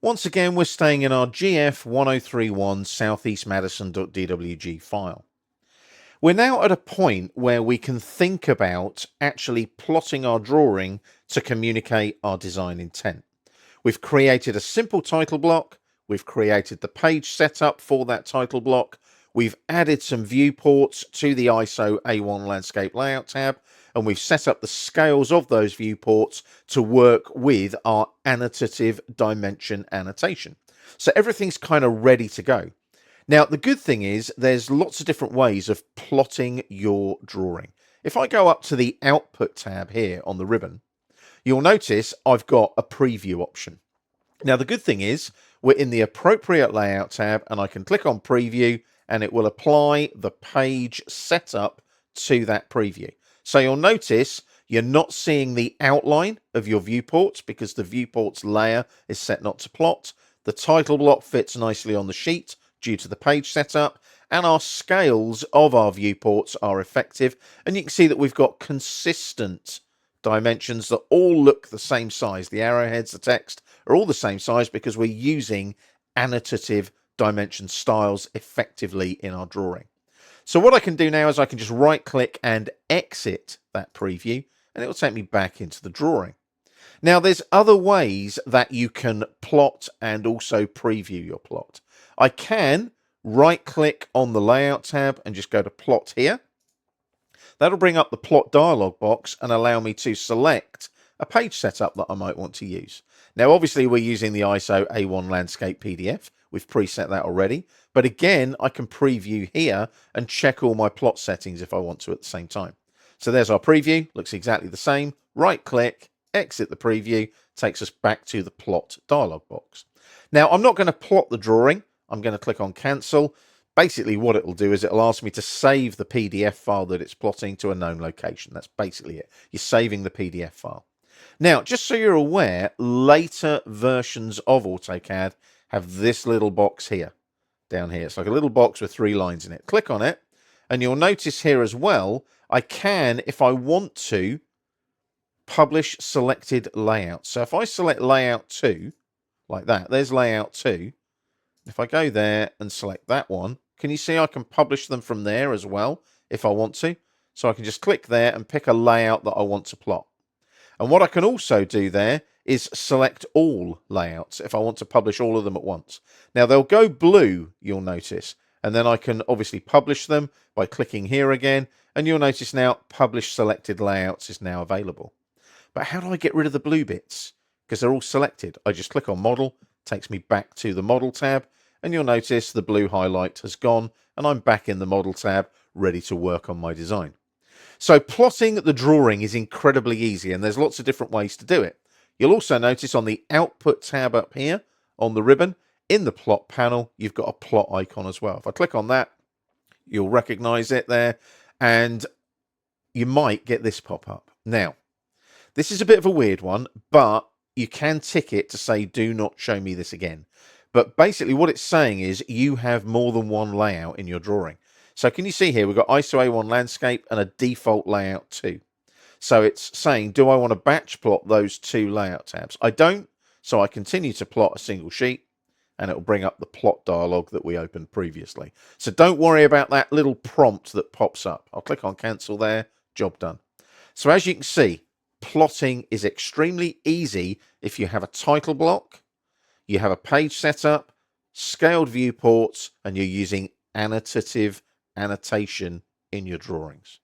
Once again, we're staying in our GF1031 southeastmadison.dwg file. We're now at a point where we can think about actually plotting our drawing to communicate our design intent. We've created a simple title block. We've created the page setup for that title block. We've added some viewports to the ISO A1 landscape layout tab, and we've set up the scales of those viewports to work with our annotative dimension annotation. So everything's kind of ready to go. Now, the good thing is there's lots of different ways of plotting your drawing. If I go up to the Output tab here on the ribbon, you'll notice I've got a preview option. Now, the good thing is we're in the appropriate layout tab, and I can click on preview and it will apply the page setup to that preview. So you'll notice you're not seeing the outline of your viewports because the viewports layer is set not to plot. The title block fits nicely on the sheet due to the page setup, and our scales of our viewports are effective. And you can see that we've got consistent dimensions that all look the same size. The arrowheads, the text are all the same size because we're using annotative dimension styles effectively in our drawing. So what I can do now is I can just right click and exit that preview, and it will take me back into the drawing. Now, there's other ways that you can plot and also preview your plot. I can right click on the layout tab and just go to plot here. That'll bring up the plot dialog box and allow me to select a page setup that I might want to use. Now, obviously, we're using the ISO A1 landscape PDF. We've preset that already. But again, I can preview here and check all my plot settings if I want to at the same time. So there's our preview. Looks exactly the same. Right click, exit the preview, takes us back to the plot dialog box. Now, I'm not going to plot the drawing. I'm going to click on cancel. Basically, what it'll do is it'll ask me to save the PDF file that it's plotting to a known location. That's basically it. You're saving the PDF file. Now, just so you're aware, later versions of AutoCAD have this little box here, down here. It's like a little box with 3 lines in it. Click on it, and you'll notice here as well, I can, if I want to, publish selected layout. So if I select layout 2, like that, there's layout 2. If I go there and select that one, can you see I can publish them from there as well if I want to? So I can just click there and pick a layout that I want to plot. And what I can also do there is select all layouts if I want to publish all of them at once. Now they'll go blue, you'll notice, and then I can obviously publish them by clicking here again, and you'll notice now publish selected layouts is now available. But how do I get rid of the blue bits? Because they're all selected. I just click on model, takes me back to the model tab, and you'll notice the blue highlight has gone, and I'm back in the model tab, ready to work on my design. So plotting the drawing is incredibly easy, and there's lots of different ways to do it. You'll also notice on the Output tab up here on the ribbon, in the plot panel, you've got a plot icon as well. If I click on that, you'll recognize it there, and you might get this pop up. Now, this is a bit of a weird one, but you can tick it to say, do not show me this again. But basically what it's saying is you have more than one layout in your drawing. So can you see here, we've got ISO A1 landscape and a default layout 2. So it's saying, do I want to batch plot those 2 layout tabs? I don't, so I continue to plot a single sheet, and it will bring up the plot dialog that we opened previously. So don't worry about that little prompt that pops up. I'll click on cancel there, job done. So as you can see, plotting is extremely easy if you have a title block, you have a page setup, scaled viewports, and you're using annotative annotation in your drawings.